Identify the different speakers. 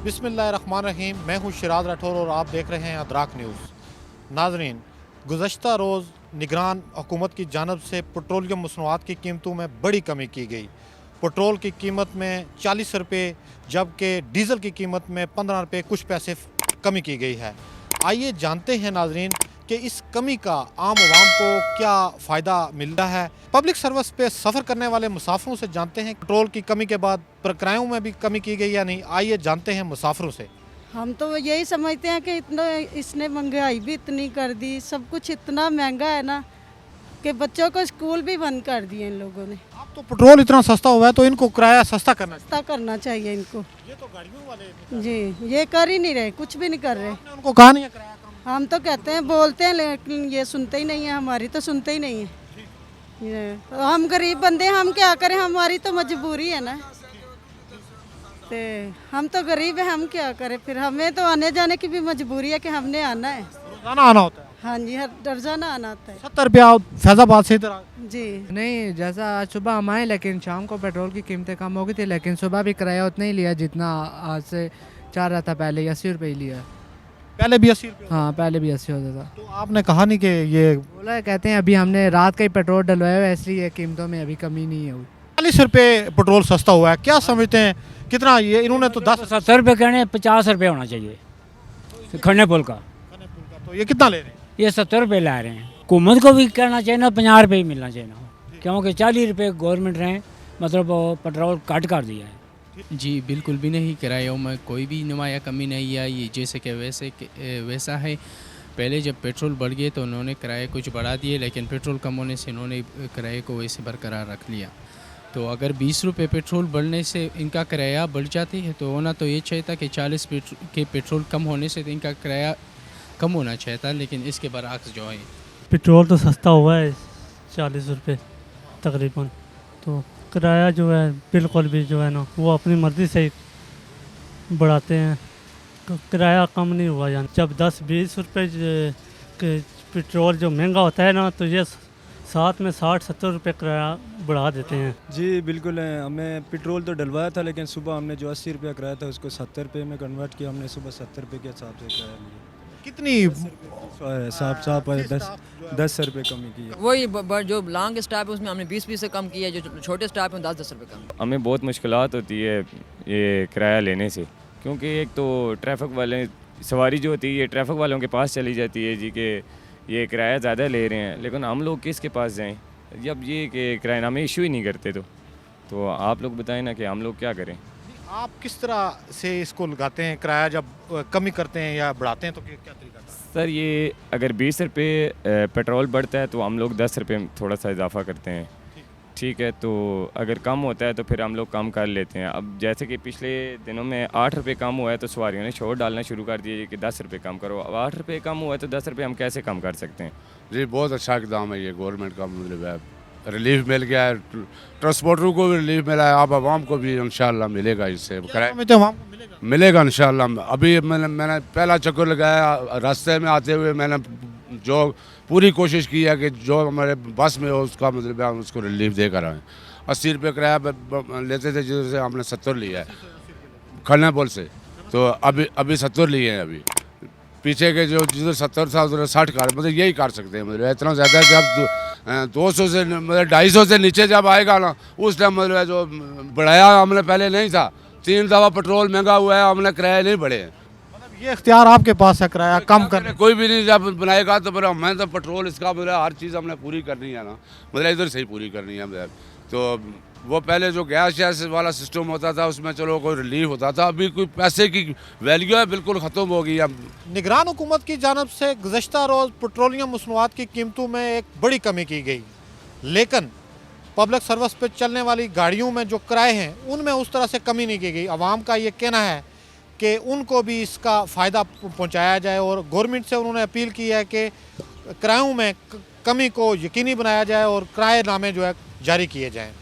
Speaker 1: बिस्मिल्लाहिर्रहमानिर्रहीम। मैं हूँ शिराज राठौर और आप देख रहे हैं अदराक न्यूज़। नाजरीन, गुज़श्ता रोज़ निगरान हुकूमत की जानब से पेट्रोलियम मसनूआत की कीमतों में बड़ी कमी की गई। पेट्रोल की कीमत में 40 रुपये जबकि डीज़ल की कीमत में 15 रुपये कुछ पैसे कमी की गई है। आइए जानते हैं नाजरीन कि इस कमी का आम आवाम को क्या फ़ायदा मिल रहा है। पब्लिक सर्विस पे सफ़र करने वाले मुसाफिरों से जानते हैं पेट्रोल की कमी के बाद किरायों में भी कमी की गई या नहीं। आइए जानते हैं मुसाफिरों से।
Speaker 2: हम तो यही समझते हैं कि इतना इसने महंगाई भी इतनी कर दी, सब कुछ इतना महंगा है ना कि बच्चों को स्कूल भी बंद कर दिए इन लोगों ने।
Speaker 1: अब तो पेट्रोल इतना सस्ता हुआ है तो इनको किराया सस्ता करना चाहिए।
Speaker 2: सस्ता करना चाहिए इनको।
Speaker 1: ये तो गाड़ियों वाले
Speaker 2: जी, ये कर ही नहीं रहे, कुछ भी नहीं कर रहे।
Speaker 1: आपने उनको कहा नहीं है किराया कम।
Speaker 2: हम तो कहते हैं, बोलते हैं, लेकिन ये सुनते ही नहीं है, हमारी तो सुनते ही नहीं है। हम गरीब बंदे, हम क्या करें, हमारी तो मजबूरी है ना। ते हम तो गरीब है, हम क्या करें, फिर हमें तो आने जाने की भी मजबूरी है कि हमने आना है।
Speaker 1: रोजाना आना होता है।
Speaker 2: हाँ जी, हर रोजाना आना आता है।
Speaker 1: 70 रुपया फैजाबाद से इधर
Speaker 2: जी
Speaker 3: नहीं, जैसा आज सुबह हम आए लेकिन शाम को पेट्रोल की कीमतें कम हो गई थी, लेकिन सुबह भी किराया उतना ही लिया जितना आज से चाह रहा था। पहले 80 रुपये ही लिया।
Speaker 1: पहले भी 80 रुपये।
Speaker 3: हाँ, पहले भी 80 होता था।
Speaker 1: तो आपने कहा नहीं कि ये
Speaker 3: बोला, कहते हैं अभी हमने रात का ही पेट्रोल डलवाया हुआ है, इसलिए कीमतों में अभी कमी नहीं है हुई।
Speaker 1: 40 रुपये पेट्रोल सस्ता हुआ है, क्या समझते हैं कितना? ये इन्होंने तो 10
Speaker 4: 70 रुपये कहने, 50 रुपये होना चाहिए खन्ने पुल का।
Speaker 1: तो ये कितना ले रहे हैं?
Speaker 4: ये 70 रुपये ला रहे हैं। हुकूमत को भी कहना चाहिए ना, 50 रुपये ही मिलना चाहिए ना, क्योंकि 40 रुपये गवर्नमेंट ने मतलब पेट्रोल कट कर दिया है।
Speaker 5: जी बिल्कुल भी नहीं, किरायों में कोई भी नुमाया कमी नहीं आई। ये जैसे कि वैसा है। पहले जब पेट्रोल बढ़ गए तो उन्होंने किराए कुछ बढ़ा दिए, लेकिन पेट्रोल कम होने से इन्होंने किराए को वैसे बरकरार रख लिया। तो अगर 20 रुपये पेट्रोल बढ़ने से इनका किराया बढ़ जाती है तो होना तो ये चाहिए था कि 40 के पेट्रोल कम होने से इनका किराया कम होना चाहिए था, लेकिन इसके बरअक्स जो है
Speaker 6: पेट्रोल तो सस्ता हुआ है 40 रुपये तकरीबन। तो किराया जो है बिल्कुल भी जो है ना वो अपनी मर्ज़ी से ही बढ़ाते हैं। किराया कम नहीं हुआ। यानी जब 10-20 रुपये पेट्रोल जो महंगा होता है ना तो ये साथ में 60-70 रुपये किराया बढ़ा देते हैं।
Speaker 7: जी बिल्कुल है। हमें पेट्रोल तो डलवाया था, लेकिन सुबह हमने जो 80 रुपया किराया था उसको 70 रुपये में कन्वर्ट किया। हमने सुबह 70 रुपये के हिसाब से किराया लिया।
Speaker 1: कितनी
Speaker 7: साफ 10 रुपये कमी की है।
Speaker 8: वही जो लॉन्ग स्टॉप है उसमें हमने 20 से कम किया है, जो छोटे स्टॉप में 10 रुपये कम।
Speaker 9: हमें बहुत मुश्किलात होती है ये किराया लेने से, क्योंकि एक तो ट्रैफिक वाले सवारी जो होती है ये ट्रैफिक वालों के पास चली जाती है जी कि ये किराया ज़्यादा ले रहे हैं, लेकिन हम लोग किसके पास जाएं जब ये कि किरायानामे इशू ही नहीं करते। तो आप लोग बताएं ना कि हम लोग क्या करें।
Speaker 1: आप किस तरह से इसको लगाते हैं किराया? जब कमी करते हैं या बढ़ाते हैं तो क्या तरीका था?
Speaker 9: सर, ये अगर 20 रुपये पेट्रोल बढ़ता है तो हम लोग 10 रुपये थोड़ा सा इजाफा करते हैं, ठीक है। तो अगर कम होता है तो फिर हम लोग कम कर लेते हैं। अब जैसे कि पिछले दिनों में 8 रुपये कम हुआ है तो सवारियों ने शोर डालना शुरू कर दिया कि 10 रुपये कम करो। अब 8 रुपये कम हुआ है तो 10 रुपये हम कैसे कम कर सकते हैं?
Speaker 10: जी बहुत अच्छा इकदाम है ये गवर्नमेंट का। मतलब है रिलीफ मिल गया है, ट्रांसपोर्टरों को भी रिलीफ मिला है, आप आवाम को भी इंशाल्लाह मिलेगा इससे। मिलेगा इंशाल्लाह। अभी मैंने पहला चक्कर लगाया, रास्ते में आते हुए मैंने जो पूरी कोशिश की है कि जो हमारे बस में हो उसका मतलब हम उसको रिलीफ देकर आएँ। 80 रुपये किराया लेते थे, जिससे हमने 70 लिया है खन्ना पुल से। तो अभी 70 लिए हैं। अभी पीछे के जो जिधर 70 था उधर 60 कार, मतलब यही कर सकते हैं। मतलब इतना ज़्यादा जब 200 से मतलब 250 से नीचे जब आएगा ना उस टाइम मतलब जो बढ़ाया हमने पहले नहीं था। 3 दफ़ा पेट्रोल महंगा हुआ है, हमने किराया नहीं बढ़े।
Speaker 1: मतलब ये इख्तियार आपके पास है किराया कम करने?
Speaker 10: कोई भी नहीं जब बनाएगा तो फिर हमें तो पेट्रोल इसका मतलब हर चीज़ हमने पूरी करनी है ना, मतलब इधर से ही पूरी करनी है। मतलब तो वो पहले जो गैस वाला सिस्टम होता था उसमें चलो कोई रिलीफ होता था, अभी कोई पैसे की वैल्यू है बिल्कुल ख़त्म हो गई है।
Speaker 1: निगरान हुकूमत की जानब से गुज़श्ता रोज़ पेट्रोलियम मसनूआत की कीमतों में एक बड़ी कमी की गई, लेकिन पब्लिक सर्विस पे चलने वाली गाड़ियों में जो किराए हैं उनमें उस तरह से कमी नहीं की गई। आवाम का ये कहना है कि उनको भी इसका फ़ायदा पहुँचाया जाए और गवर्नमेंट से उन्होंने अपील की है कि किरायों में कमी को यकीनी बनाया जाए और किराएनामे जो है जारी किए जाएँ।